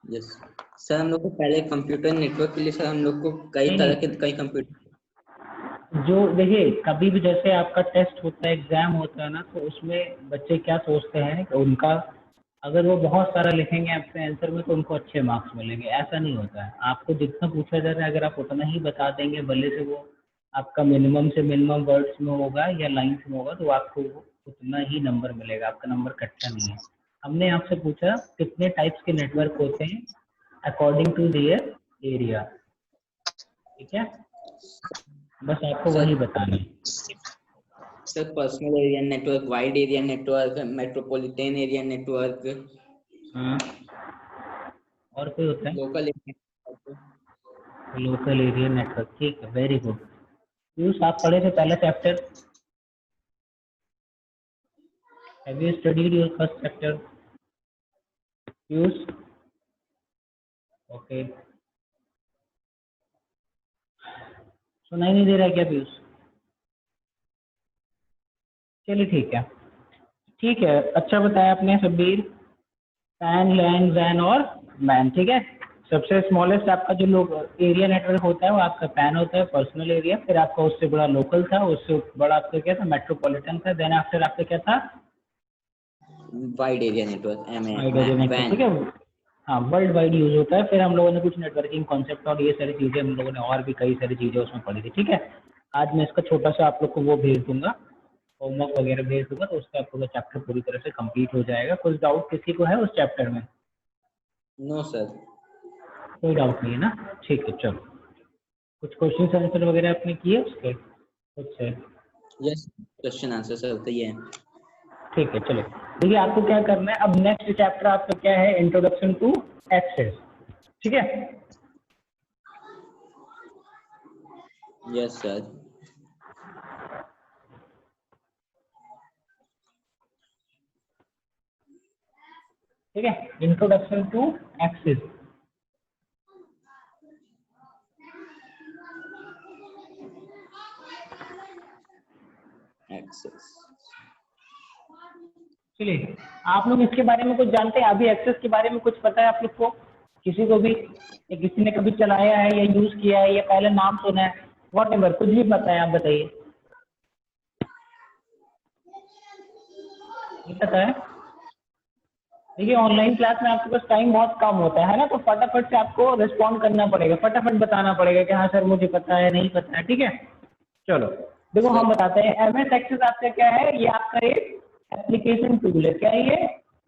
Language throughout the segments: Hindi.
यस सर, हम लोग को पहले कंप्यूटर नेटवर्क के लिए सर हम लोग को कई नहीं, तरह के कई कंप्यूटर जो देखिए कभी भी जैसे आपका टेस्ट होता है, एग्जाम होता है ना, तो उसमें बच्चे क्या सोचते हैं कि उनका अगर वो बहुत सारा लिखेंगे आपके आंसर में तो उनको अच्छे मार्क्स मिलेंगे। ऐसा नहीं होता है। आपको जितना पूछा जा रहा है अगर आप उतना ही बता देंगे, भले से वो आपका मिनिमम से मिनिमम वर्ड्स में होगा या लाइन्स में होगा, तो आपको वो उतना ही नंबर मिलेगा, आपका नंबर कटता नहीं है। हमने आपसे पूछा कितने टाइप्स के नेटवर्क होते हैं अकॉर्डिंग टू देयर एरिया, ठीक है, बस आपको सर। वही बताना है। Sir personal area network, wide area network, metropolitan area network, हाँ, और कोई होता है? Local area. Local area network, ठीक है, वेरी गुड। पीयूष, आप पढ़े थे पहला chapter? Have you studied your first chapter Piyush? Okay, सुनाई नहीं दे रहा है क्या पीयूष? चलिए ठीक है, ठीक है, अच्छा बताया आपने शब्बीर। पैन, लैन, वैन और मैन, ठीक है। सबसे स्मॉलेस्ट आपका जो लोग एरिया नेटवर्क होता है वो आपका पैन होता है, पर्सनल एरिया। फिर आपका उससे बड़ा लोकल था, उससे बड़ा आपका क्या था, मेट्रोपॉलिटन था। देन आफ्टर आपका क्या था, wide area network, wide area network, ठीक वैन। है। हाँ, वर्ल्ड वाइड यूज होता है। फिर हम लोगों ने कुछ नेटवर्किंग कॉन्सेप्ट और ये सारी चीज़ें हम लोगों ने और भी कई सारी चीज़ें उसमें पढ़ी थी, ठीक है। आज मैं इसका छोटा सा आप लोग को वो भेज दूंगा, होमवर्क वगैरह भेज दूंगा, तो उसका आपको चैप्टर पूरी तरह से कंप्लीट हो जाएगा। कुछ डाउट किसी को है उस चैप्टर में? No sir. कोई डाउट नहीं है ना, ठीक है, चलो। कुछ क्वेश्चन आंसर वगैरह आपने किए उसके कुछ है? यस, क्वेश्चन आंसर सर होता ही है। ठीक है, चलो। देखिए आपको क्या करना है, अब नेक्स्ट चैप्टर आपका क्या है, इंट्रोडक्शन टू एक्सेस, ठीक है। Yes sir. ठीक है, इंट्रोडक्शन टू एक्सेस। एक्सेस। चलिए, आप लोग इसके बारे में कुछ जानते हैं? अभी एक्सेस के बारे में कुछ पता है आप लोग को, किसी को भी, या किसी ने कभी चलाया है या यूज किया है या पहले नाम सुना है, वॉट एवर, कुछ भी पता है आप बताइए। नहीं पता है? देखिए ऑनलाइन क्लास में आपके पास टाइम बहुत कम होता है ना, तो फटाफट से आपको रिस्पॉन्ड करना पड़ेगा, फटाफट बताना पड़ेगा कि हाँ सर मुझे पता है, नहीं पता है, ठीक है। चलो देखो सर हम बताते हैं। एमएस एक्सेस आपका क्या है, ये आपका एक एप्लीकेशन टूल है। क्या है ये?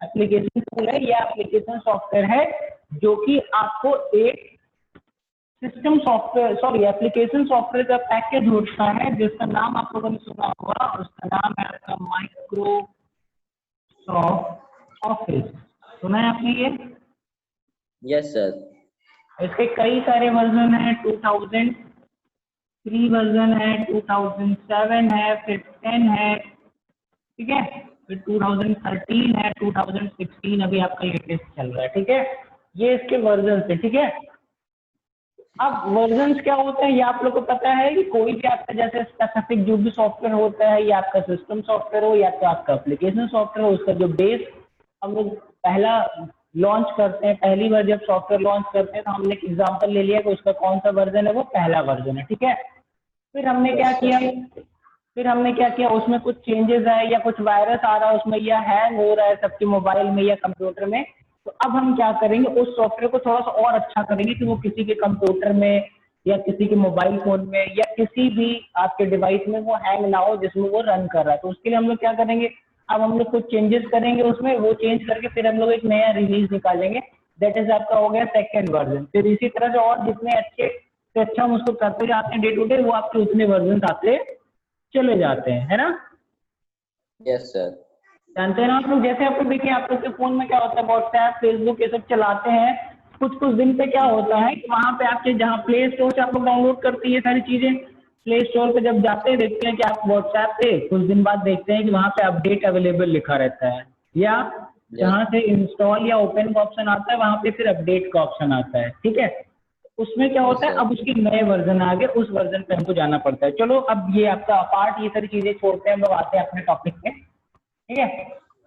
एप्लीकेशन टूल है, ये एप्लीकेशन सॉफ्टवेयर है जो कि आपको एक system software, sorry, application software का पैकेज होता है जिसका नाम आप लोगों ने सुना होगा, उसका नाम है आपका माइक्रोसॉफ्ट ऑफिस। सुना है आपने ये? Yes sir. इसके कई सारे वर्जन है, 2003 वर्जन है, 2007 है, फिर 10 है, ठीक है, फिर 2013 है, 2016 अभी आपका लेटेस्ट चल रहा है, ठीक है। ये इसके वर्जन है, ठीक है। अब वर्जन्स क्या होते हैं ये आप लोग को पता है कि कोई भी आपका जैसे स्पेसिफिक जो भी सॉफ्टवेयर होता है, या आपका सिस्टम सॉफ्टवेयर हो या तो आपका एप्लीकेशन सॉफ्टवेयर हो, उसका जो बेस हम लोग पहला लॉन्च करते हैं, पहली बार जब सॉफ्टवेयर लॉन्च करते हैं तो हमने एक एग्जांपल ले लिया कि उसका कौन सा वर्जन है, वो पहला वर्जन है, ठीक है। फिर हमने क्या यस किया, सर। उसमें कुछ चेंजेस आए या कुछ वायरस आ रहा है उसमें, या हैंग हो रहा है सबके मोबाइल में या कंप्यूटर में, तो अब हम क्या करेंगे, उस सॉफ्टवेयर को थोड़ा सा और अच्छा करेंगे कि वो किसी के कंप्यूटर में या किसी के मोबाइल फोन में या किसी भी आपके डिवाइस में वो हैंग ना हो जिसमें वो रन कर रहा है। तो उसके लिए हम लोग क्या करेंगे, अब हम लोग कुछ चेंजेस करेंगे उसमें, वो चेंज करके फिर हम लोग एक नया रिलीज निकालेंगे, दैट इज आपका हो गया सेकेंड वर्जन। फिर इसी तरह से और जितने अच्छे से अच्छा हम उसको करते जाते हैं डे टू डे, वो आपके उतने वर्जन आते चले जाते हैं, है ना। Yes sir. जानते हैं ना आप लोग, जैसे आप लोग देखिए आप लोग के फोन में क्या होता है, व्हाट्सएप, फेसबुक, ये सब चलाते हैं, कुछ कुछ दिन पे क्या होता है कि वहाँ पे आपके जहाँ प्ले स्टोर से आप लोग डाउनलोड करते हैं ये सारी चीजें, प्ले स्टोर पे जब जाते हैं देखते हैं कि आप व्हाट्सएप पे कुछ दिन बाद देखते हैं कि वहाँ पे अपडेट अवेलेबल लिखा रहता है, या यस जहाँ से इंस्टॉल या ओपन का ऑप्शन आता है वहाँ पे फिर अपडेट का ऑप्शन आता है, ठीक है। उसमें क्या होता है, सर। अब उसके नए वर्जन आ गए, उस वर्जन पे हमको जाना पड़ता है। चलो अब ये आपका अपार्ट ये सारी चीजें छोड़ते हैं, हम लोग आते हैं अपने टॉपिक पे, ठीक है।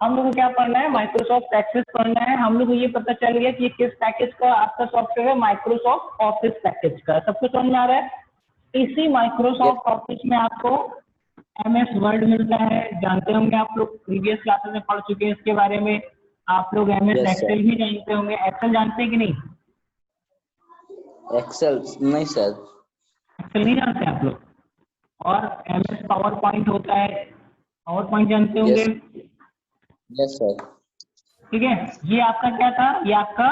हम लोग को क्या पढ़ना है, माइक्रोसॉफ्ट एक्सेस पढ़ना है। हम लोग को ये पता चल गया कि ये किस पैकेज का आपका सॉफ्टवेयर है, माइक्रोसॉफ्ट ऑफिस पैकेज का। सबको समझ में आ रहा है? इसी माइक्रोसॉफ्ट ऑफिस में आपको MS वर्ड मिलता है, जानते होंगे आप लोग, प्रीवियस क्लासेस में पढ़ चुके हैं इसके बारे में। आप लोग MS यस एक्सेल भी जानते होंगे, एक्सेल जानते हैं कि नहीं? सर। एक्सेल नहीं सर। एक्सेल नहीं जानते आप लोग? और MS पावर पॉइंट होता है, पावर पॉइंट जानते होंगे। Yes yes sir. ठीक है, ये आपका क्या था, ये आपका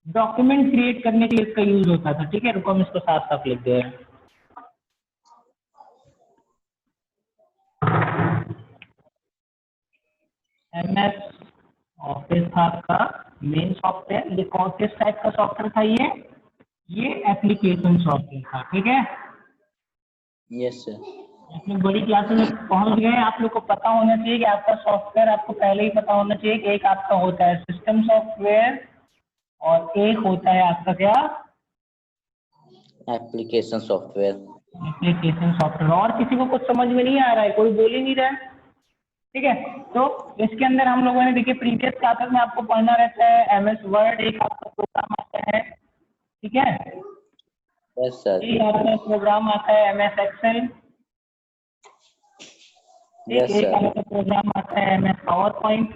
डॉक्यूमेंट क्रिएट करने के लिए इसका यूज होता था। ठीक है, रुको हम इसको साफ साफ लिख दे रहे हैं। MS ऑफिस था आपका मेन सॉफ्टवेयर। ये कौन किस टाइप का सॉफ्टवेयर था? ये एप्लीकेशन सॉफ्टवेयर था। ठीक है, यस सर। अपनी बड़ी क्लासेस में पहुंच गए। आप लोग को पता होना चाहिए कि आपका सॉफ्टवेयर, आपको पहले ही पता होना चाहिए कि एक आपका होता है सिस्टम सॉफ्टवेयर और एक होता है आपका क्या, एप्लीकेशन सॉफ्टवेयर। Application software. और किसी को कुछ समझ में नहीं आ रहा है? कोई बोल ही नहीं रहा है। ठीक है, तो इसके अंदर हम लोगों ने देखिए प्रीवियस क्लासेस में आपको पढ़ना रहता है MS वर्ड एक आपका प्रोग्राम आता है। ठीक है, यस सर। एक आपका प्रोग्राम आता है MS एक्सेल, यस एक सर। आपका प्रोग्राम आता है MS पावर पॉइंट।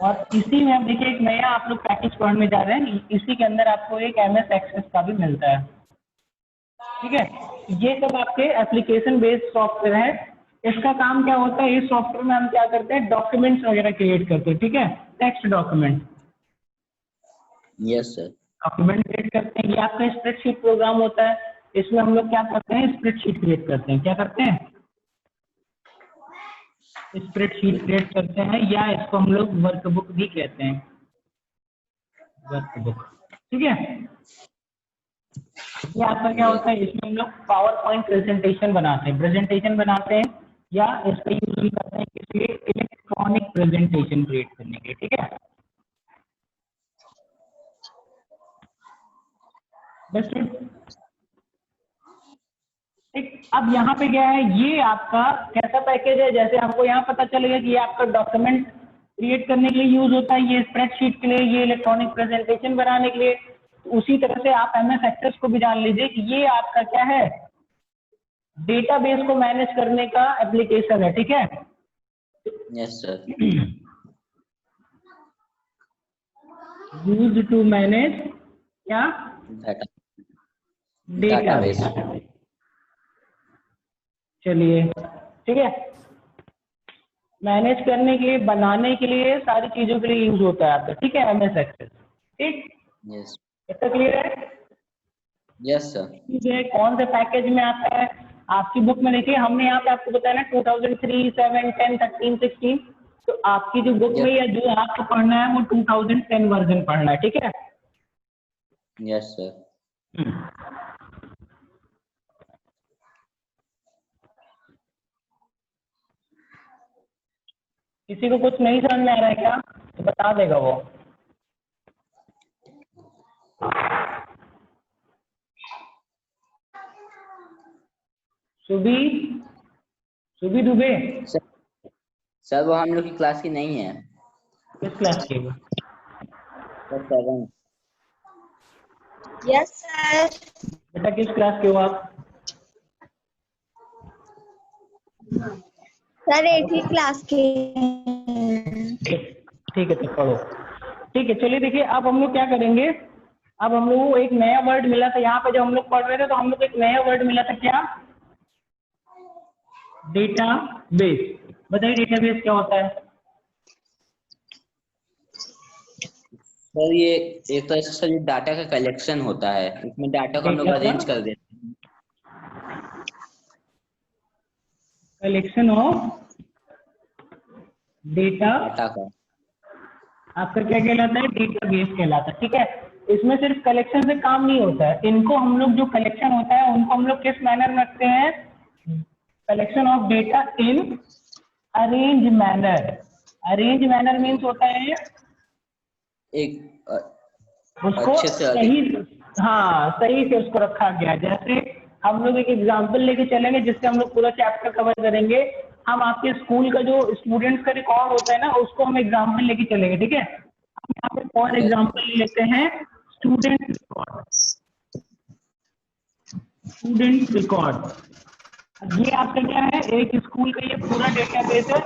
और इसी में अब देखिए एक नया आप लोग पैकेज पढ़ने जा रहे हैं, इसी के अंदर आपको एक MS एक्सेस का भी मिलता है। ठीक है, ये सब आपके एप्लीकेशन बेस्ड सॉफ्टवेयर है। इसका काम क्या होता है, इस सॉफ्टवेयर में हम क्या करते हैं, डॉक्यूमेंट्स वगैरह क्रिएट करते हैं। ठीक है, text document, yes sir. Document create करते हैं। ये आपका स्प्रेडशीट प्रोग्राम होता है, इसमें हम लोग क्या करते हैं, स्प्रेडशीट क्रिएट करते हैं। क्या करते हैं? स्प्रेडशीट क्रिएट करते हैं, या इसको हम लोग वर्कबुक भी कहते हैं, वर्कबुक। ठीक है, ये आपका क्या होता है, इसमें हम लोग पावर पॉइंट प्रेजेंटेशन बनाते हैं, या इसका यूज भी करते हैं किसी इलेक्ट्रॉनिक प्रेजेंटेशन क्रिएट करने के लिए। ठीक है, बस ठीक। अब यहाँ पे क्या है, ये आपका कैसा पैकेज है, जैसे हमको यहाँ पता चलेगा कि ये आपका डॉक्यूमेंट क्रिएट करने के लिए यूज होता है, ये स्प्रेडशीट के लिए, ये इलेक्ट्रॉनिक प्रेजेंटेशन बनाने के लिए। उसी तरह से आप MS एक्सेस को भी जान लीजिए कि ये आपका क्या है, डेटाबेस को मैनेज करने का एप्लीकेशन है। ठीक है, yes sir. Use to manage क्या, डेटाबेस। चलिए, ठीक है, मैनेज करने के लिए, बनाने के लिए, सारी चीजों के लिए यूज होता है आपका। ठीक है, MS एक्सेस। ठीक, यस इतना क्लियर है? Yes sir. ये कौन से पैकेज में आता है? आपकी बुक में देखिए, हमने यहाँ पे आपको बताया ना 2003, 7, 10, 13, 16। तो आपकी जो बुक में या जो आपको पढ़ना है वो 2010 वर्जन पढ़ना है। ठीक है, यस सर। किसी को कुछ नहीं समझ में आ रहा है क्या, तो बता देगा वो। सुबी, सुबी दुबे, सर वो हम लोग की क्लास की नहीं है। किस क्लास की? सर 7। Yes sir. बेटा किस क्लास के हो आप? सर 8वीं क्लास के। ठीक है, तो पढ़ो। ठीक है, चलिए देखिए, अब हम लोग क्या करेंगे, अब हम लोग को एक नया वर्ड मिला था यहाँ पे जब हम लोग पढ़ रहे थे, तो हम लोग को एक नया वर्ड मिला था, क्या, डेटाबेस। बताइए डेटाबेस क्या होता है? सर ये एक तरह से सर ये डाटा का कलेक्शन होता है, इसमें डाटा को हम लोग अरेंज कर देते हैं। कलेक्शन ऑफ डेटा का आपका क्या कहलाता है, डेटाबेस कहलाता है। ठीक है, इसमें सिर्फ कलेक्शन से काम नहीं होता है, इनको हम लोग जो कलेक्शन होता है उनको हम लोग किस मैनर में रखते हैं, collection of data in arrange manner. Arrange manner means होता है एक उसको अच्छे से सही, हाँ सही से उसको रखा गया। जैसे हम लोग एक एग्जाम्पल लेके चलेंगे जिससे हम लोग पूरा चैप्टर कवर करेंगे। हम आपके स्कूल का जो स्टूडेंट्स का रिकॉर्ड होता है ना, उसको हम एग्जाम्पल लेके चलेंगे, ठीक है। हम यहाँ पे फॉर एग्जाम्पल लेते हैं स्टूडेंट रिकॉर्ड। स्टूडेंट रिकॉर्ड ये आपका क्या है, एक स्कूल का ये पूरा डेटाबेस है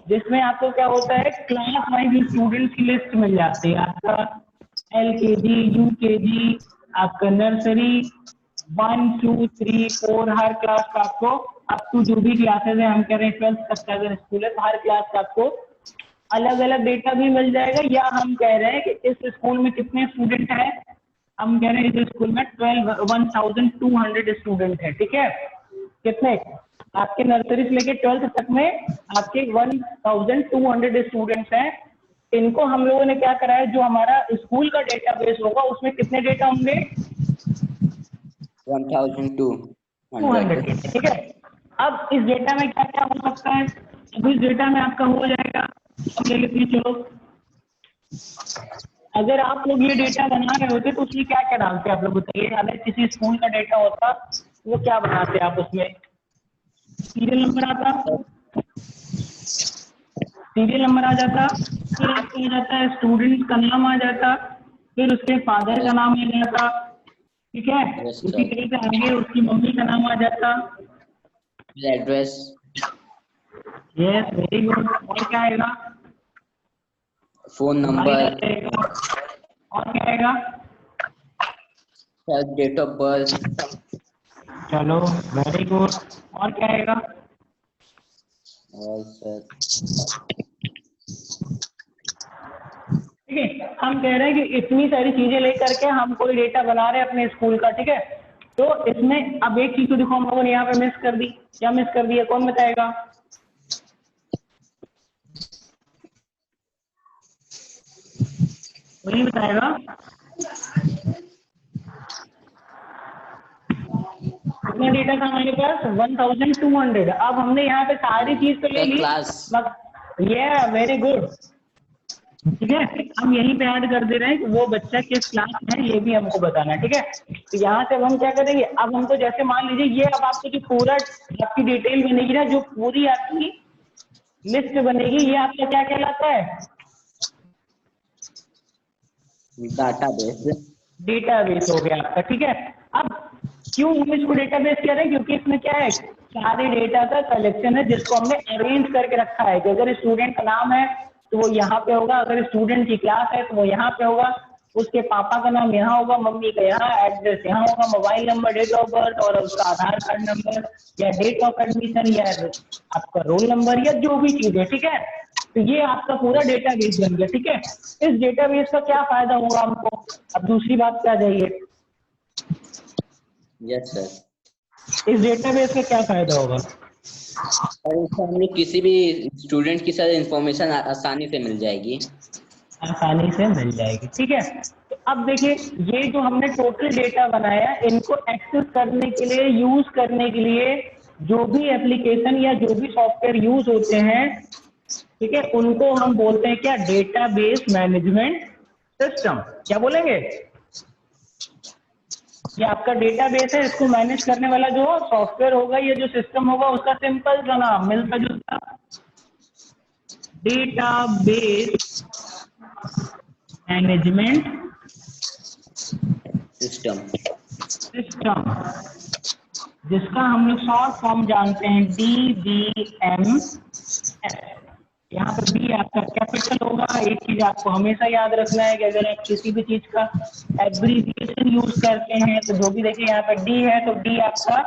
जिसमें आपको क्या होता है, क्लास वाइज स्टूडेंट्स की लिस्ट मिल जाती है। आपका LKG, UKG, आपका नर्सरी 1, 2, 3, 4 हर क्लास का आपको अप टू जो भी क्लासेज है, हम कह रहे हैं 12th तक का अगर स्कूल है तो हर क्लास का आपको अलग अलग डेटा भी मिल जाएगा। या हम कह रहे हैं कि इस स्कूल में कितने स्टूडेंट हैं, हम कह रहे हैं इस स्कूल में 1200 स्टूडेंट है, ठीक है। कितने आपके नर्सरी से लेके 12th तक में आपके 1200 स्टूडेंट्स हैं। इनको हम लोगों ने क्या करा है, जो हमारा स्कूल का डेटाबेस होगा उसमें कितने डेटा होंगे, 1200 डेटा, ठीक है। अब इस डेटा में क्या क्या हो सकता है, अब इस डेटा में आपका हो जाएगा, अब ले लेते हैं चलो। अगर आप लोग ये डेटा बना रहे होते तो उसमें क्या क्या डालते आप लोग बताइए। अगर किसी स्कूल का डेटा होता वो क्या बनाते आप उसमें, सीरियल नंबर आता, सीरियल नंबर आ जाता, फिर आपको आ जाता है स्टूडेंट का नाम आ जाता, फिर उसके फादर का नाम आ जाता, ठीक है। Yes, उसी sir. तरह से आगे उसकी मम्मी का नाम आ जाता। Address, yes very good. और क्या आएगा, फोन मोबाइल आ नंबर, जाएगा। और क्या आएगा, डेट ऑफ बर्थ, चलो वेरी गुड। और क्या आएगा, और सर ठीक है। हम कह रहे हैं कि इतनी सारी चीजें लेकर के हम कोई डेटा बना रहे हैं अपने स्कूल का, ठीक है। तो इसमें अब एक चीज तो देखो हम लोगों ने यहाँ पे मिस कर दी। क्या मिस कर दिया, कौन बताएगा, वही बताएगा। कितना डेटा था हमारे पास, 1200। अब हमने यहाँ पे सारी चीज तो ले ली, क्लास, ये वेरी गुड, ठीक है। हम यहीं पे ऐड कर दे रहे हैं कि वो बच्चा किस क्लास में है, ये भी हमको बताना है, ठीक है। तो यहाँ से अब हम क्या करेंगे, अब हमको जैसे मान लीजिए ये अब आपको जो पूरा आपकी डिटेल बनेगी ना, जो पूरी आपकी लिस्ट बनेगी, ये आपका क्या कहलाता है, डाटाबेस, डेटाबेस हो गया आपका, ठीक है। अब क्यों हम इसको डेटाबेस कह रहे हैं, क्योंकि इसमें क्या है, सारे डेटा का कलेक्शन है जिसको हमने अरेंज करके रखा है कि अगर स्टूडेंट का नाम है तो वो यहाँ पे होगा, अगर स्टूडेंट की क्लास है तो वो यहाँ पे होगा, उसके पापा का नाम यहाँ होगा, मम्मी का यहाँ, एड्रेस यहाँ होगा, mobile number, date of birth और उसका आधार कार्ड नंबर या डेट ऑफ एडमिशन या आपका रोल नंबर या जो भी चीज है, ठीक है। तो ये आपका पूरा डेटाबेस बन गया, ठीक है। इस डेटाबेस का क्या फायदा होगा हमको, अब दूसरी बात क्या जाइए, यस सर। इस डेटाबेस का क्या फायदा होगा, और इससे हम लोग किसी भी स्टूडेंट की सारी इंफॉर्मेशन आसानी से मिल जाएगी, आसानी से मिल जाएगी, ठीक है। तो अब देखिए ये जो हमने टोटल डेटा बनाया, इनको एक्सेस करने के लिए, यूज करने के लिए जो भी एप्लीकेशन या जो भी सॉफ्टवेयर यूज होते हैं, ठीक है, उनको हम बोलते हैं क्या, डेटाबेस मैनेजमेंट सिस्टम। क्या बोलेंगे, ये आपका डेटाबेस है, इसको मैनेज करने वाला जो सॉफ्टवेयर होगा, ये जो सिस्टम होगा, उसका सिंपल सा नाम मिलता जुलता, डेटाबेस मैनेजमेंट सिस्टम, जिसका हम लोग शॉर्ट फॉर्म जानते हैं DBMS। यहाँ पर बी आपका कैपिटल होगा। एक चीज आपको हमेशा याद रखना है कि अगर आप किसी भी चीज का एब्रीविएशन यूज करते हैं तो जो भी देखिए यहाँ पर डी है तो डी आपका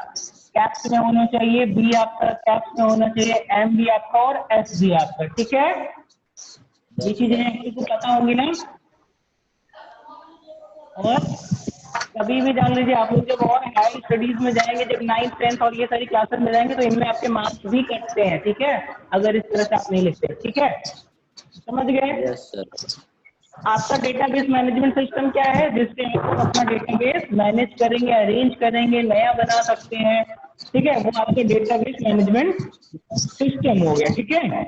कैप्स में होना चाहिए, बी आपका कैप्स में होना चाहिए, एम भी आपका और एस भी आपका, ठीक है। ये चीजें आपको पता होंगी ना। और कभी भी जान लीजिए आप लोग जब और हाई स्टडीज में जाएंगे, जब 9th 10th और ये सारी क्लासेस में जाएंगे तो इनमें आपके मार्क्स भी कटते हैं, ठीक है, अगर इस तरह से आप नहीं लिखते, ठीक है, समझ गए। Yes sir. आपका डेटाबेस मैनेजमेंट सिस्टम क्या है, जिससे आप अपना डेटाबेस मैनेज करेंगे, अरेंज करेंगे, नया बना सकते हैं, ठीक है, वो आपका डेटाबेस मैनेजमेंट सिस्टम हो गया, ठीक है।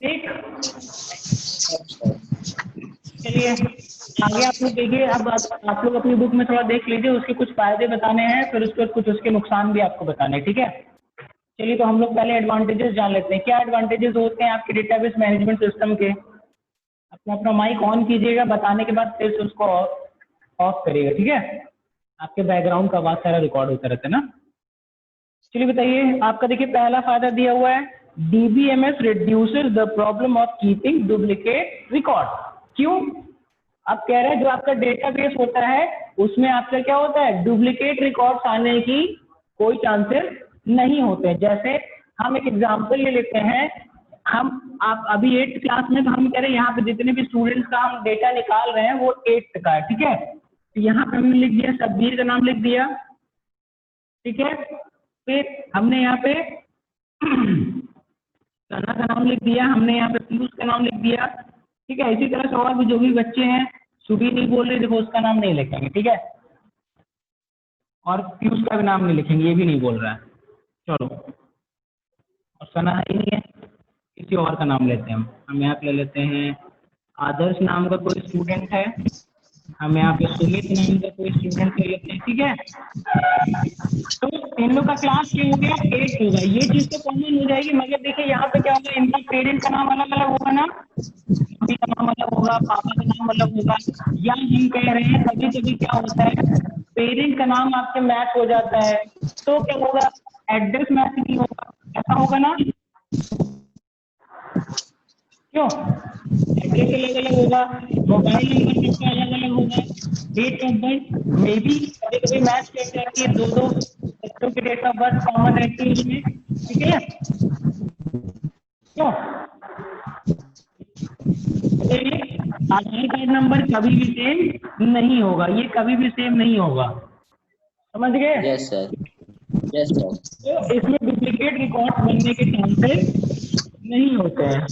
ठीक, चलिए आगे आप लोग देखिए, अब आप लोग अपनी बुक में थोड़ा देख लीजिए, उसके कुछ फायदे बताने हैं, फिर उसके बाद कुछ उसके नुकसान भी आपको बताने हैं, ठीक है। चलिए तो हम लोग पहले एडवांटेजेस जान लेते हैं। क्या एडवांटेजेस होते हैं आपके डेटाबेस मैनेजमेंट सिस्टम के? अपना अपना माइक ऑन कीजिएगा, बताने के बाद फिर से उसको ऑफ करिएगा, ठीक है। आपके बैकग्राउंड का आवाज सारा रिकॉर्ड होता रहता है ना। चलिए बताइए, आपका देखिए पहला फायदा दिया हुआ है, DBMS reduces the problem of keeping duplicate record. क्यों? अब कह रहे हैं जो आपका डेटाबेस होता है उसमें आपका क्या होता है, डुप्लीकेट रिकॉर्ड्स आने की कोई चांसेस नहीं होते। जैसे हम एक एग्जांपल ले लेते हैं, हम आप अभी 8th क्लास में, तो हम कह रहे हैं यहाँ पे जितने भी स्टूडेंट्स का हम डेटा निकाल रहे हैं वो 8th का है, ठीक है। तो यहाँ पे हमने लिख दिया शब्बीर का नाम लिख दिया, ठीक है। फिर हमने यहाँ पे सना का नाम लिख दिया, हमने यहाँ पे पीयूष का नाम लिख दिया, ठीक है। इसी तरह से और भी जो भी बच्चे हैं, सुबी नहीं बोल रहे, देखो उसका नाम नहीं लिखेंगे, ठीक है। और पीयूष का भी नाम नहीं लिखेंगे, ये भी नहीं बोल रहा है, चलो। और सना ही नहीं है, किसी और का नाम लेते हैं हम यहाँ पे ले लेते हैं आदर्श नाम का कोई स्टूडेंट है, हम यहाँ पे सुमित नाम का कोई स्टूडेंट ले लेते हैं, ठीक है। तो इन लोग का क्लास क्या हो गया, 8 होगा, ये चीज तो कॉमन हो जाएगी। मगर देखिए यहाँ पे क्या होगा, इनका पेरेंट का नाम अलग अलग होगा ना, मम्मी का नाम अलग होगा, पापा का नाम अलग होगा। या हम कह रहे हैं कभी कभी क्या होता है, पेरेंट का नाम आपके मैच हो जाता है, तो क्या होगा, एड्रेस मैच नहीं होगा, ऐसा होगा ना, क्यों? एड्रेस अलग अलग होगा, मोबाइल नंबर सबका अलग अलग होगा, डेट ऑफ बर्थ में भी कभी कभी मैच कर जाती है, दो बच्चों की डेट ऑफ बर्थ कॉमन रहती है इसमें, ठीक है। क्यों? आधार कार्ड नंबर कभी भी सेम नहीं होगा, ये कभी भी सेम नहीं होगा, समझ गए? Yes sir, yes sir. तो इसमें डुप्लीकेट रिकॉर्ड बनने के चांसेस नहीं होते हैं,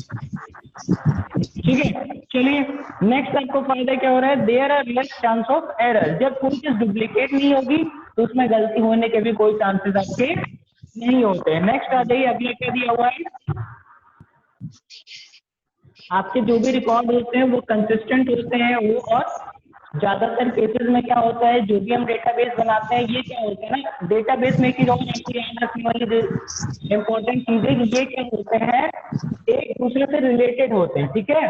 ठीक है। चलिए नेक्स्ट आपको फायदा क्या हो रहा है, there are less chance of error. जब कोई चीज डुप्लीकेट नहीं होगी तो उसमें गलती होने के भी कोई चांसेस आपके नहीं होते हैं। नेक्स्ट आ जाइए, अगला क्या दिया हुआ है, आपके जो भी रिकॉर्ड होते हैं वो कंसिस्टेंट होते हैं वो, और ज्यादातर केसेस में क्या होता है, जो भी हम डेटाबेस बनाते हैं, ये क्या होता है ना, डेटाबेस में एक चीज और आपको याद रखने वाली इम्पोर्टेंट चीज है कि ये क्या होते हैं, एक दूसरे से रिलेटेड होते हैं, ठीक है।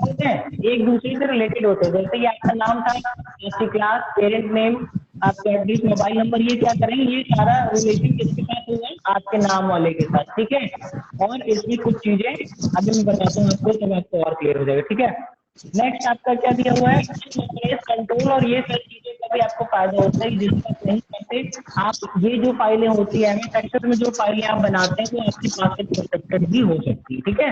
होते हैं एक दूसरे से रिलेटेड होते हैं, जैसे ये आपका नाम था, आपकी क्लास, पेरेंट नेम, आपका एड्रेस, मोबाइल नंबर, ये क्या करेंगे, ये सारा रिलेशन किसके साथ होगा, आपके नाम वाले के साथ, ठीक है। और इसमें कुछ चीजें अभी मैं बताता हूँ आपको, तब आपको और क्लियर हो जाएगा, ठीक है। नेक्स्ट आपका क्या दिया हुआ है, कंट्रोल, और ये सारी चीजें का भी आपको फायदा होता है, जिसका नहीं करते आप, ये जो फाइलें होती है एमएस एक्सेल में, जो फाइलें आप बनाते हैं वो आपकी पासवर्ड प्रोटेक्टेड भी हो सकती है, ठीक है।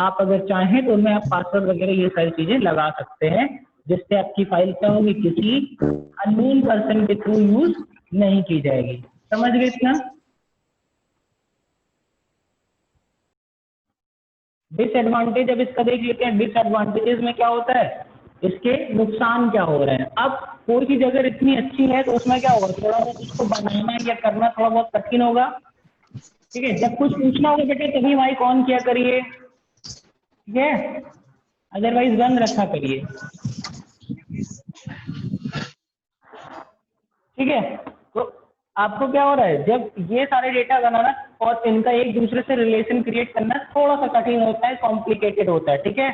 आप अगर चाहें तो उनमें आप पासवर्ड वगैरह ये सारी चीजें लगा सकते हैं, जिससे आपकी फाइल क्या होगी, किसी अननोन पर्सन के थ्रू यूज नहीं की जाएगी। समझ गए इतना? डिसएडवांटेज अब इसका देख लेते हैं, डिसएडवांटेजेस में क्या होता है, इसके नुकसान क्या हो रहे हैं। अब कोई चीज अगर इतनी अच्छी है तो उसमें क्या होगा, थोड़ा बहुत उसको बनाना या करना थोड़ा बहुत कठिन होगा, ठीक है। जब कुछ पूछना होगा बेटे तभी माइक ऑन किया करिए, ठीक है, अदरवाइज बंद रखा करिए, ठीक है। तो आपको क्या हो रहा है, जब ये सारे डेटा बनाना और इनका एक दूसरे से रिलेशन क्रिएट करना थोड़ा सा कठिन होता है, कॉम्प्लिकेटेड होता है, ठीक है।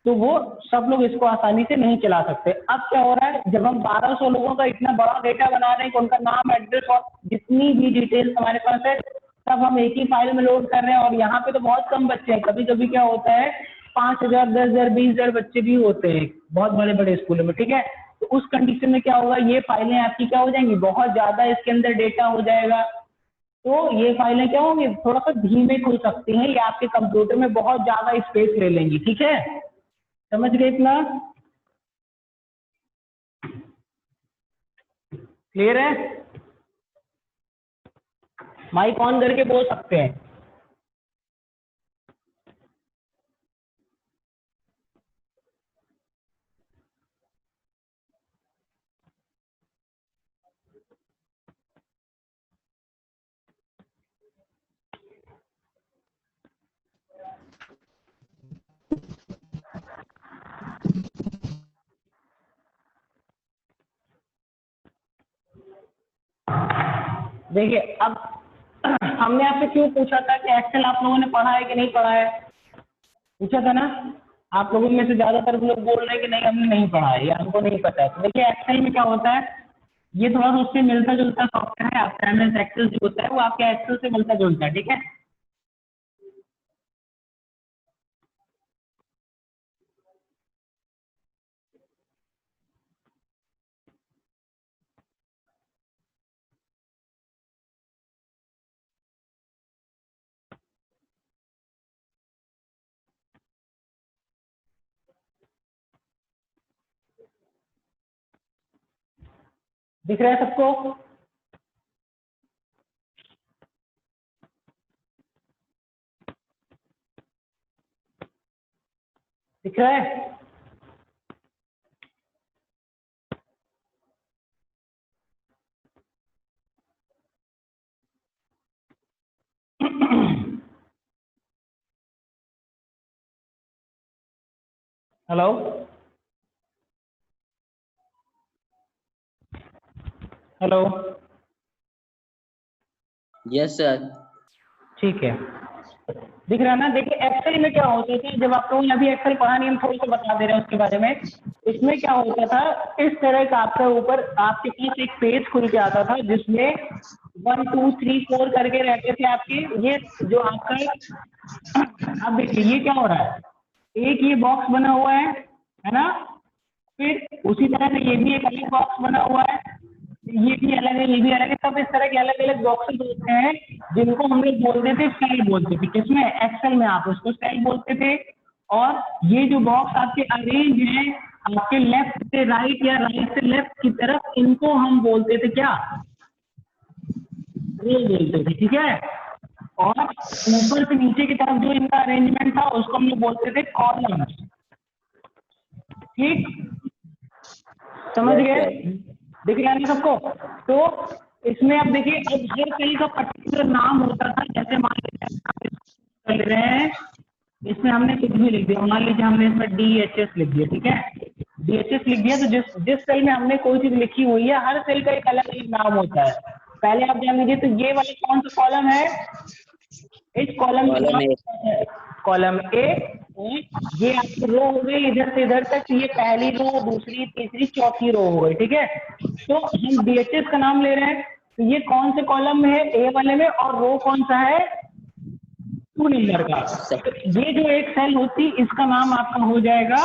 तो वो सब लोग इसको आसानी से नहीं चला सकते। अब क्या हो रहा है, जब हम 1200 लोगों का इतना बड़ा डेटा बना रहे हैं कि उनका नाम, एड्रेस और जितनी भी डिटेल्स हमारे पास है सब हम एक ही फाइल में लोड कर रहे हैं, और यहाँ पे तो बहुत कम बच्चे हैं, कभी कभी क्या होता है 5000, 10,000, 20,000 बच्चे भी होते हैं बहुत बड़े बड़े स्कूलों में, ठीक है। तो उस कंडीशन में क्या होगा, ये फाइलें आपकी क्या हो जाएंगी, बहुत ज्यादा इसके अंदर डेटा हो जाएगा, तो ये फाइलें क्या होंगी, थोड़ा सा धीमे खुल सकती हैं, या आपके कंप्यूटर में बहुत ज्यादा स्पेस ले लेंगी, ठीक है। समझ गए इतना? क्लियर है? माइक ऑन करके बोल सकते हैं। देखिए अब हमने आपसे क्यों पूछा था कि एक्सेल आप लोगों ने पढ़ा है कि नहीं पढ़ा है, पूछा था ना। आप लोगों में से ज्यादातर लोग बोल रहे हैं कि नहीं हमने नहीं पढ़ा है या हमको नहीं पता है। तो देखिए एक्सेल में क्या होता है, ये थोड़ा सा उससे मिलता जुलता सॉफ्टवेयर है। आपका MS एक्सेल जो होता है वो आपके एक्सेल से मिलता जुलता है, ठीक है। दिख रहा है सबको? दिख रहा है? Hello hello, yes sir. ठीक है, दिख रहा है ना। देखिए एक्सेल में क्या होता था, जब आप लोगों ने अभी एक्सेल पढ़ा नहीं, हम थोड़ी सा बता दे रहे हैं उसके बारे में। इसमें क्या होता था, इस तरह का आपका ऊपर आपके पास एक पेज खुल के आता था जिसमें 1 2 3 4 करके रहते थे आपके। ये जो आपका, अब देखिए ये क्या हो रहा है, एक ये बॉक्स बना हुआ है ना। फिर उसी तरह से ये भी एक अलग बॉक्स बना हुआ है, ये भी अलग है, ये भी अलग है। सब इस तरह के अलग अलग बॉक्सेस होते हैं जिनको हम लोग बोलते थे सेल बोलते थे। किसमें? एक्सेल में आप उसको सेल बोलते थे। और ये जो बॉक्स आपके अरेंज है आपके लेफ्ट से राइट या राइट से लेफ्ट की तरफ, इनको हम बोलते थे क्या? रो बोलते थे, ठीक है। और ऊपर से नीचे की तरफ जो इनका अरेंजमेंट था उसको हम लोग बोलते थे कॉलम, ठीक। समझ गए? दिख रहा है ना सबको? तो इसमें आप देखिए, अब हर सेल का पर्टिकुलर नाम होता था। जैसे मान लीजिए कर रहे हैं, इसमें हमने कुछ भी लिख दिया, मान लीजिए हमने इसमें DHS लिख दिया, ठीक है। DHS लिख दिया तो जिस जिस सेल में हमने कोई चीज लिखी हुई है, हर सेल का एक अलग अलग नाम होता है। पहले आप जान लीजिए, तो ये वाला कौन सा कॉलम है? इस कॉलम का नाम है कॉलम A। ये आपकी रो हो गई इधर से इधर तक, ये पहली रो, दूसरी, तीसरी, चौथी रो हो गई, ठीक है। तो हम DHS का नाम ले रहे हैं, तो ये कौन से कॉलम में है? A वाले में। और रो कौन सा है? 2 नंबर का। तो ये जो एक सेल होती, इसका नाम आपका हो जाएगा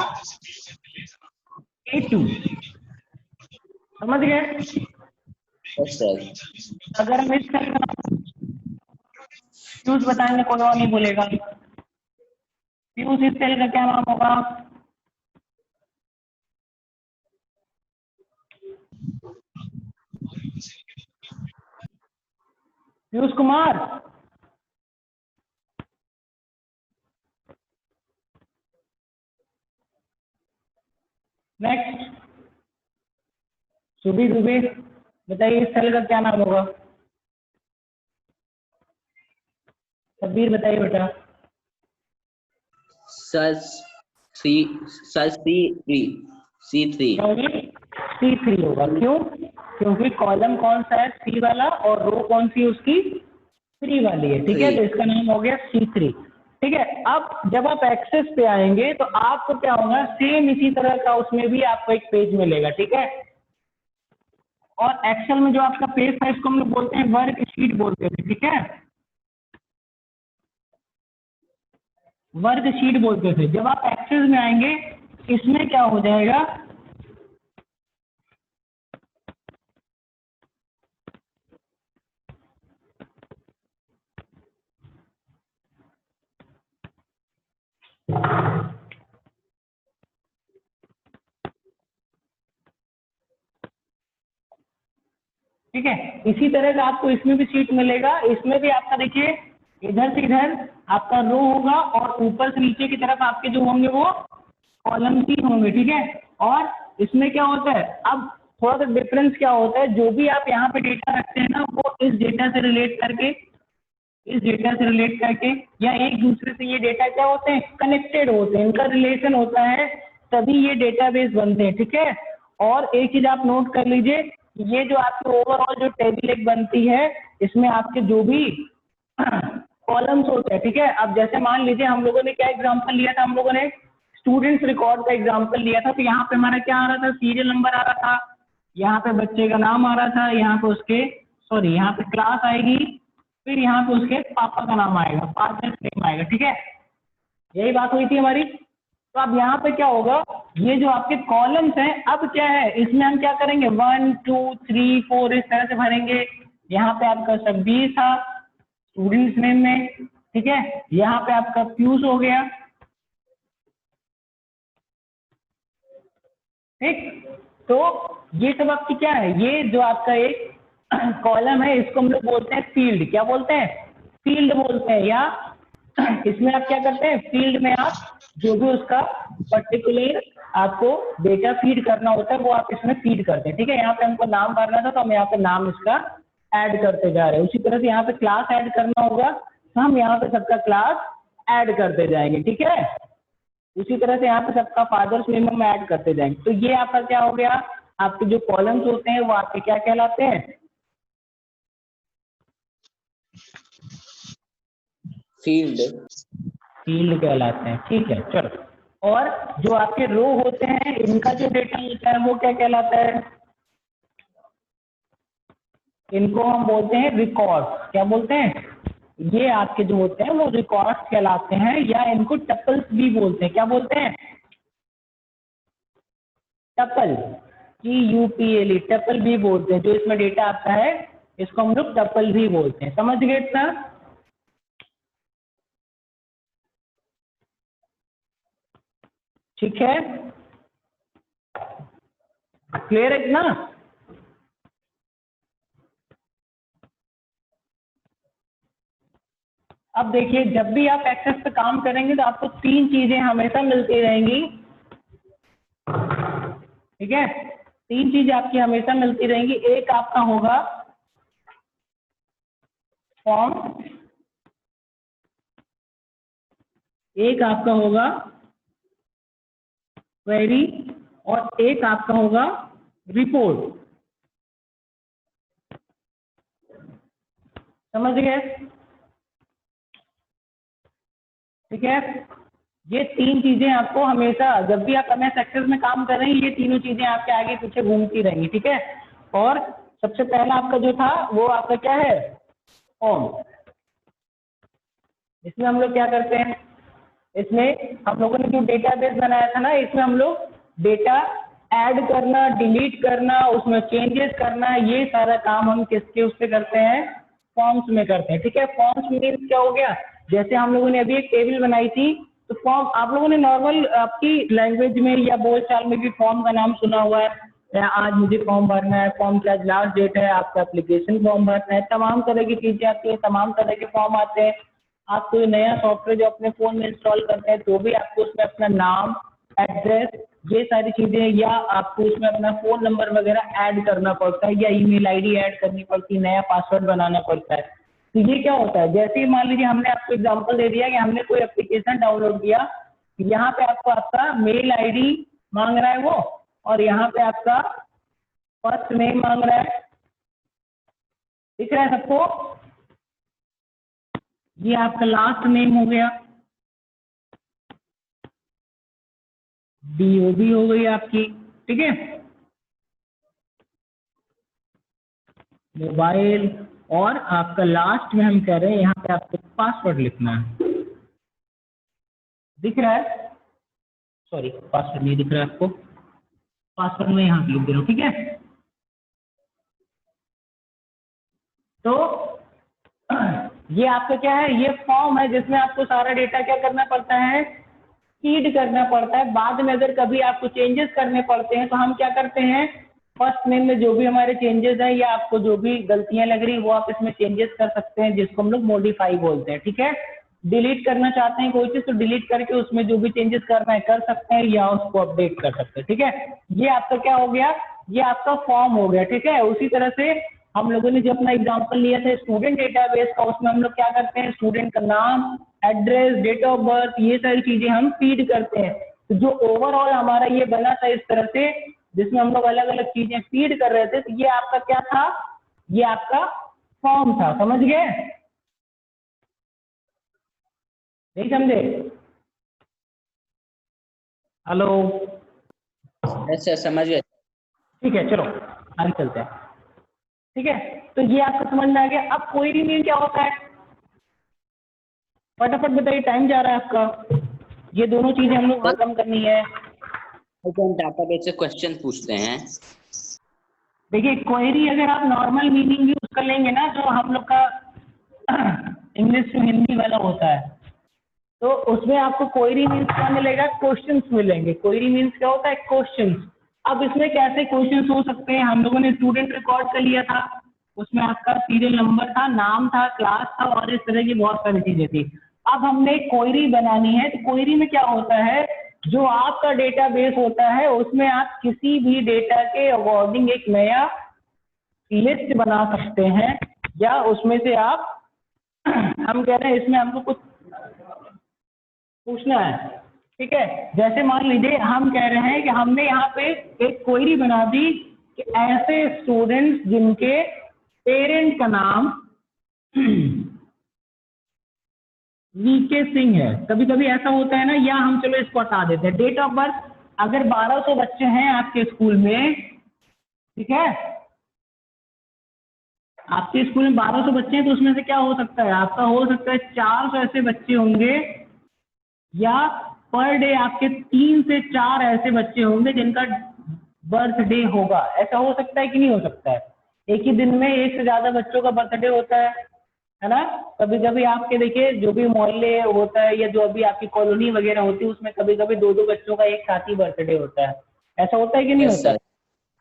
A2। समझ गए? Yes sir. अगर हम इस सेल का नाम पीयूष बताएंगे, कोई और नहीं बोलेगा। पीयूष, इस सेल का क्या नाम होगा? पीयूष कुमार, नेक्स्ट। सुबी दुबे, बताइए इस सेल का क्या नाम होगा? तब्बीर बताइए बेटा। सर C3 क्या होगा? C3 होगा। क्यों? क्योंकि कॉलम कौन सा है? C वाला। और रो कौन सी उसकी? 3 वाली है, ठीक है। तो इसका नाम हो गया C3, ठीक है। अब जब आप एक्सेस पे आएंगे तो आपको क्या होगा, सेम इसी तरह का उसमें भी आपको एक पेज मिलेगा, ठीक है। और एक्सेल में जो आपका पेज था, इसको हम लोग बोलते हैं वर्कशीट बोलते थे, ठीक है। वर्कशीट बोलते थे। जब आप एक्सेस में आएंगे, इसमें क्या हो जाएगा, ठीक है। इसी तरह का आपको इसमें भी शीट मिलेगा। इसमें भी आपका देखिए, इधर से इधर आपका रो होगा और ऊपर से नीचे की तरफ आपके जो होंगे वो कॉलम ही होंगे, ठीक है। और इसमें क्या होता है, अब थोड़ा सा डिफरेंस क्या होता है, जो भी आप यहाँ पे डेटा रखते हैं ना, वो इस डेटा से रिलेट करके, या एक दूसरे से ये डेटा क्या होते हैं, कनेक्टेड होते हैं, इनका रिलेशन होता है, तभी ये डेटाबेस बनते हैं, ठीक है। और एक चीज आप नोट कर लीजिए, ये जो आपकी ओवरऑल जो टेबल एक बनती है, इसमें आपके जो भी कॉलम्स होते हैं, ठीक है। अब जैसे मान लीजिए हम लोगों ने क्या एग्जांपल लिया था, हम लोगों ने स्टूडेंट्स रिकॉर्ड का एग्जांपल लिया था। तो यहाँ पे हमारा क्या आ रहा था, सीरियल नंबर आ रहा था, यहाँ पे बच्चे का नाम आ रहा था, यहाँ पे उसके सॉरी यहाँ पे क्लास आएगी, फिर यहाँ पे उसके पापा का नाम आएगा, फादर्स नेम आएगा, ठीक है। यही बात हुई थी हमारी। तो अब यहाँ पे क्या होगा, ये जो आपके कॉलम्स हैं, अब क्या है इसमें हम क्या करेंगे, 1 2 3 4 इस तरह से भरेंगे। यहाँ पे आपका शब्बीर था स्टूडेंट्स नेम में, ठीक है। यहाँ पे आपका पीयूष हो गया, ठीक। तो ये सब आपकी क्या है, ये जो आपका एक कॉलम है, इसको हम लोग बोलते हैं फील्ड। क्या बोलते हैं, फील्ड बोलते हैं। या इसमें आप क्या करते हैं, फील्ड में आप जो भी उसका पर्टिकुलर आपको डेटा फीड करना होता है वो आप इसमें फीड करते हैं, ठीक है। यहाँ पे हमको नाम भरना था तो हम यहाँ पे नाम इसका ऐड करते जा रहे हैं। उसी तरह से यहाँ पे क्लास ऐड करना होगा तो हम यहाँ पे सबका क्लास ऐड करते जाएंगे, ठीक है। उसी तरह से यहाँ पे सबका फादर्स नेम हम ऐड करते जाएंगे। तो ये आपका क्या हो गया, आपके जो कॉलम्स होते हैं वो आपके क्या कहलाते हैं, फील्ड कहलाते हैं, ठीक है। चलो, और जो आपके रो होते हैं इनका जो डेटा होता है वो क्या कहलाता है, इनको हम बोलते हैं रिकॉर्ड्स। क्या बोलते हैं, ये आपके जो होते हैं वो रिकॉर्ड्स कहलाते हैं, या इनको टपल्स भी बोलते हैं। क्या बोलते हैं, टपल, TUPL, टपल भी बोलते हैं। जो इसमें डेटा आता है इसको हम लोग टपल भी बोलते हैं। समझ गए इतना, ठीक है, क्लियर है ना। अब देखिए, जब भी आप एक्सेस पे काम करेंगे तो आपको 3 चीजें हमेशा मिलती रहेंगी, ठीक है। 3 चीजें आपकी हमेशा मिलती रहेंगी। एक आपका होगा फॉर्म, एक आपका होगा क्वेरी, और एक आपका होगा रिपोर्ट। समझ गए, ठीक है। ये 3 चीजें आपको हमेशा, जब भी आप MS एक्सेस में काम कर रहे हैं, ये तीनों चीजें आपके आगे पीछे घूमती रहेंगी, ठीक है। और सबसे पहला आपका जो था वो आपका क्या है, फॉर्म। इसमें हम लोग क्या करते हैं, इसमें हम लोगों ने जो डेटाबेस बनाया था ना, इसमें हम लोग डेटा ऐड करना, डिलीट करना, उसमें चेंजेस करना, ये सारा काम हम किसके उससे करते हैं, फॉर्म्स में करते हैं, ठीक है। फॉर्म्स मीन्स क्या हो गया, जैसे हम लोगों ने अभी एक टेबल बनाई थी, तो फॉर्म आप लोगों ने नॉर्मल आपकी लैंग्वेज में या बोलचाल में भी फॉर्म का नाम सुना हुआ है। आज मुझे फॉर्म भरना है, फॉर्म की आज लास्ट डेट है, आपका एप्लीकेशन फॉर्म भरना है, तमाम तरह की चीजें आती है, तमाम तरह के फॉर्म आते हैं। आप कोई नया सॉफ्टवेयर जो अपने फोन में इंस्टॉल करते हैं तो भी आपको उसमें अपना नाम, एड्रेस, ये सारी चीजें, या आपको उसमें अपना फोन नंबर वगैरह ऐड करना पड़ता है, या ईमेल आईडी ऐड करनी पड़ती है, नया पासवर्ड बनाना पड़ता है। तो ये क्या होता है, जैसे ही मान लीजिए हमने आपको एग्जांपल दे दिया कि हमने कोई एप्लीकेशन डाउनलोड किया, यहाँ पे आपको आपका मेल आईडी मांग रहा है वो, और यहाँ पे आपका फर्स्ट नेम मांग रहा है, दिख रहा है सबको। ये आपका लास्ट नेम हो गया, DOB हो गई आपकी, ठीक है, मोबाइल, और आपका लास्ट में हम कह रहे हैं यहाँ पे आपको पासवर्ड लिखना है, दिख रहा है, सॉरी पासवर्ड नहीं दिख रहा है आपको, पासवर्ड में यहाँ लिख दे रहा हूँ, ठीक है। तो ये आपका क्या है, ये फॉर्म है जिसमें आपको सारा डेटा क्या करना पड़ता है, फीड करना पड़ता है। बाद में अगर कभी आपको चेंजेस करने पड़ते हैं तो हम क्या करते हैं, फर्स्ट नेम में जो भी हमारे चेंजेस हैं या आपको जो भी गलतियां लग रही वो आप इसमें चेंजेस कर सकते हैं, जिसको हम लोग मॉडिफाई बोलते हैं, ठीक है। डिलीट करना चाहते हैं कोई चीज तो डिलीट करके उसमें जो भी चेंजेस करना है कर सकते हैं, या उसको अपडेट कर सकते हैं, ठीक है। ये आपका क्या हो गया, ये आपका फॉर्म हो गया, ठीक है। उसी तरह से हम लोगों ने जो अपना एग्जाम्पल लिया था स्टूडेंट डेटाबेस का, उसमें हम लोग क्या करते हैं, स्टूडेंट का नाम, एड्रेस, डेट ऑफ बर्थ, ये सारी चीजें हम फीड करते हैं। तो जो ओवरऑल हमारा ये बना था इस तरह से, जिसमें हम लोग अलग अलग चीजें फीड कर रहे थे। तो ये आपका क्या था, ये आपका फॉर्म था, समझ गए? नहीं समझे? हेलो? यस सर, समझ गए। ठीक है, चलो आगे चलते हैं। ठीक है, तो ये आपको समझ में आ गया। अब क्वेरी मीन क्या होता है, फटाफट बताइए, टाइम जा रहा है आपका। ये दोनों चीजें हम लोग खत्म करनी है। तो हम डाटाबेस से क्वेश्चन पूछते हैं। देखिए, क्वेरी अगर आप नॉर्मल मीनिंग यूज कर लेंगे ना, जो हम लोग का इंग्लिश टू हिंदी वाला होता है, तो उसमें आपको क्वेरी मीन्स क्या मिलेगा, क्वेश्चंस मिलेंगे। क्वेरी मीन्स क्या होता है, क्वेश्चंस। अब इसमें कैसे क्वेश्चंस हो सकते हैं, हम लोगों ने स्टूडेंट रिकॉर्ड कर लिया था, उसमें आपका सीरियल नंबर था, नाम था, क्लास था और इस तरह की बहुत सारी चीजें थी। अब हमने क्वेरी बनानी है, तो क्वेरी में क्या होता है, जो आपका डेटाबेस होता है उसमें आप किसी भी डेटा के अकॉर्डिंग एक नया लिस्ट बना सकते हैं, या उसमें से आप हम कह रहे हैं इसमें हमको कुछ पूछना है। ठीक है, जैसे मान लीजिए हम कह रहे हैं कि हमने यहाँ पे एक क्वेरी बना दी कि ऐसे स्टूडेंट्स जिनके पेरेंट का नाम वीके सिंह है, कभी कभी ऐसा होता है ना, या हम चलो इसको हटा देते हैं, डेट ऑफ बर्थ अगर 1200 बच्चे हैं आपके स्कूल में, ठीक है, आपके स्कूल में 1200 बच्चे हैं, तो उसमें से क्या हो सकता है, आपका हो सकता है 400 ऐसे बच्चे होंगे, या पर डे आपके 3 से 4 ऐसे बच्चे होंगे जिनका बर्थडे होगा। ऐसा हो सकता है कि नहीं हो सकता है? एक ही दिन में एक से ज्यादा बच्चों का बर्थडे होता है ना? कभी कभी आपके देखिए जो भी मोहल्ले होता है या जो अभी आपकी कॉलोनी वगैरह होती है, उसमें कभी कभी 2-2 बच्चों का एक साथ ही बर्थडे होता है। ऐसा होता है कि नहीं यस होता? सर।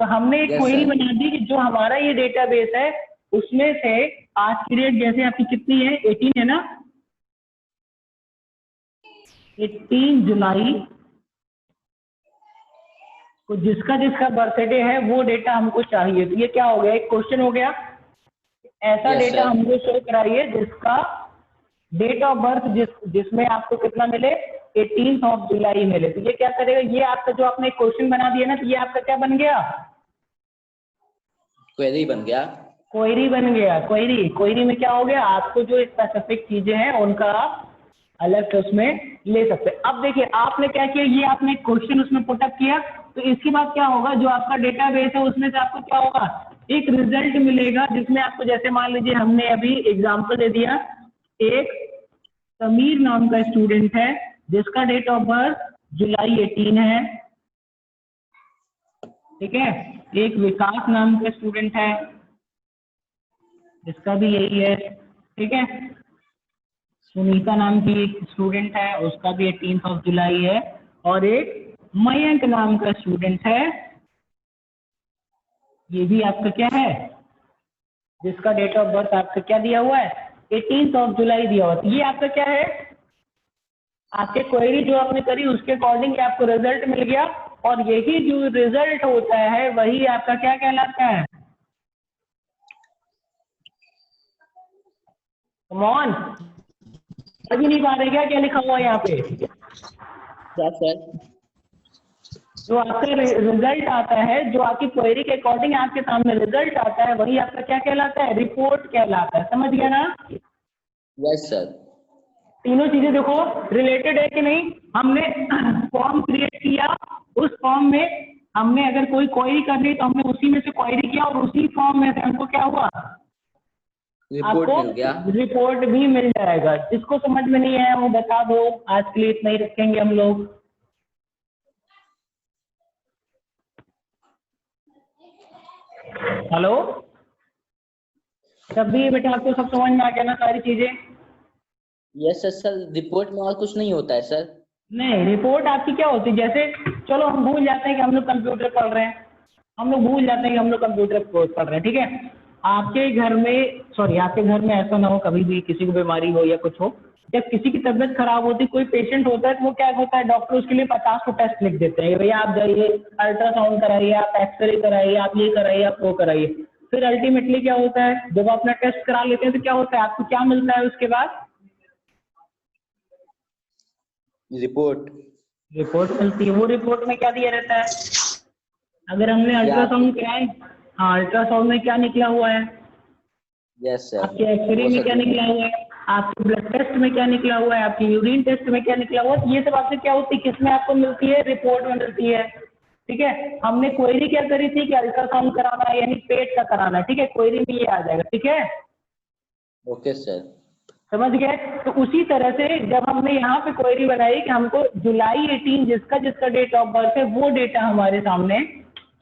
तो हमने एक Yes, क्वेरी sir. बना दी कि जो हमारा ये डेटाबेस है उसमें से आज की डेट जैसे आपकी कितनी है, 18 है ना, 18 जुलाई को जिसका जिसका बर्थडे है वो डेटा हमको चाहिए। तो ये क्या हो गया, एक क्वेश्चन हो गया, ऐसा Yes, डेटा sir. हमको शो कराइए जिसका डेट ऑफ बर्थ जिसमें आपको कितना मिले, 18 जुलाई मिले। तो ये क्या करेगा, ये आपका जो आपने क्वेश्चन बना दिया ना, तो ये आपका क्या बन गया, क्वेरी बन गया। क्वेरी बन गया। क्वेरी, क्वेरी में क्या हो गया, आपको जो स्पेसिफिक चीजें हैं उनका आप अलग से उसमें ले सकते हैं। अब देखिए आपने क्या किया, ये आपने क्वेश्चन उसमें पुटअप किया, तो इसके बाद क्या होगा, जो आपका डेटाबेस है उसमें से आपको क्या होगा, एक रिजल्ट मिलेगा, जिसमें आपको जैसे मान लीजिए हमने अभी एग्जांपल दे दिया, एक समीर नाम का स्टूडेंट है जिसका डेट ऑफ बर्थ जुलाई 18 है, ठीक है। एक विकास नाम का स्टूडेंट है जिसका भी यही है, ठीक है। सुनीता नाम की एक स्टूडेंट है, उसका भी 18 जुलाई है। और एक मयंक नाम का स्टूडेंट है, ये भी आपका क्या है, जिसका डेट ऑफ बर्थ आपका क्या दिया हुआ है, 18 जुलाई दिया हुआ है। ये आपका क्या है, आपके क्वेरी जो आपने करी उसके अकॉर्डिंग आपको रिजल्ट मिल गया, और यही जो रिजल्ट होता है वही आपका क्या कहलाता है, कम ऑन, अभी नहीं पा रहे क्या लिखा हुआ है यहाँ पे, क्या सर? जो आपका रिजल्ट आता है, जो आपकी क्वेरी के अकॉर्डिंग आपके सामने रिजल्ट आता है, वही आपका क्या कहलाता है, रिपोर्ट कहलाता है। समझ गया ना? Yes sir. तीनों चीजें देखो रिलेटेड है कि नहीं। हमने फॉर्म क्रिएट किया, उस फॉर्म में हमने अगर कोई क्वेरी करनी तो हमने उसी में से क्वेरी किया, और उसी फॉर्म में से हमको क्या हुआ, रिपोर्ट आपको मिल गया। रिपोर्ट भी मिल जाएगा। जिसको समझ में नहीं आया वो बता दो, आज के लिए इतना ही रखेंगे हम लोग। हेलो, तब भी बेटा आपको सब समझ में आ गया ना सारी चीजें? Yes sir. सर रिपोर्ट में और कुछ नहीं होता है सर? नहीं, रिपोर्ट आपकी क्या होती है, जैसे चलो हम भूल जाते हैं कि हम लोग कंप्यूटर पढ़ रहे हैं, हम लोग भूल जाते हैं कि हम लोग कंप्यूटर कोर्स पढ़ रहे हैं, ठीक है। आपके घर में, सॉरी आपके घर में ऐसा ना हो कभी भी किसी को बीमारी हो या कुछ हो, जब किसी की तबीयत खराब होती है, कोई पेशेंट होता है, तो वो क्या होता है, डॉक्टर उसके लिए 50 को टेस्ट लिख देते हैं, भैया आप जाइए अल्ट्रासाउंड कराइए, आप एक्सरे कराइए, आप ये कराइए, आप वो कराइए। फिर अल्टीमेटली क्या होता है, जब आप अपना टेस्ट करा लेते हैं तो क्या होता है, आपको क्या मिलता है उसके बाद, रिपोर्ट। रिपोर्ट मिलती है। वो रिपोर्ट में क्या दिया रहता है, अगर हमने अल्ट्रासाउंड कराए, हाँ अल्ट्रासाउंड में क्या निकला हुआ है, यस सर, आपके एक्सरे में क्या निकला हुआ है, आपके ब्लड टेस्ट में क्या निकला हुआ है, आपकी यूरिन टेस्ट में क्या निकला हुआ है, ये सब आपसे क्या होती है, किसमें आपको मिलती है, रिपोर्ट में मिलती है। ठीक है, हमने क्वेरी क्या करी थी कि अल्ट्रासाउंड कराना है यानी पेट का कराना है। ठीक है, क्वेरी में ये आ जाएगा। ठीक है, ओके सर। समझ गए। तो उसी तरह से जब हमने यहाँ पे क्वेरी बनाई कि हमको जुलाई 18 जिसका जिसका डेट ऑफ बर्थ है वो डेटा हमारे सामने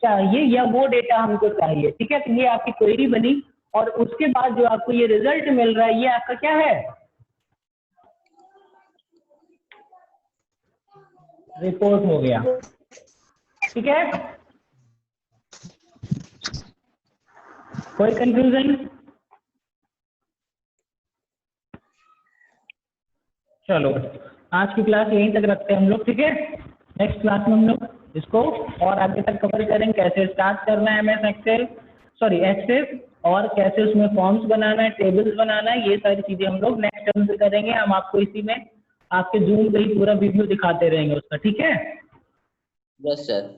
चाहिए या वो डेटा हमको चाहिए। ठीक है, तो ये आपकी क्वेरी बनी और उसके बाद जो आपको ये रिजल्ट मिल रहा है ये आपका क्या है, रिपोर्ट हो गया। ठीक है, कोई कंफ्यूजन? चलो आज की क्लास यहीं तक रखते हैं हम लोग। ठीक है, नेक्स्ट क्लास में हम लोग इसको और आगे तक कवर करेंगे, कैसे स्टार्ट करना है एमएस एक्सेल, सॉरी एक्सेस, और कैसे उसमें फॉर्म्स बनाना है, टेबल्स बनाना है, ये सारी चीजें हम लोग नेक्स्ट टर्म से करेंगे। हम आपको इसी में आपके जूम पे ही पूरा वीडियो दिखाते रहेंगे उसका। ठीक है, यस सर।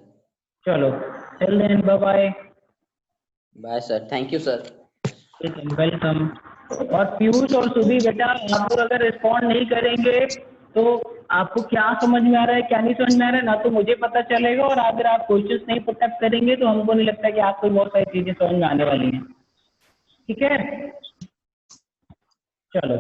चलो till then bye bye. Bye sir, thank you sir. Welcome. और पीयूष और सुबी बेटा आप लोग अगर रिस्पॉन्ड नहीं करेंगे तो आपको क्या समझ में आ रहा है क्या नहीं समझ में आ रहा है ना तो मुझे पता चलेगा, और अगर आप क्वेश्चंस नहीं पुटअप करेंगे तो हमको नहीं लगता कि आपको बहुत सारी चीजें समझ में आने वाली हैं। ठीक है, चलो।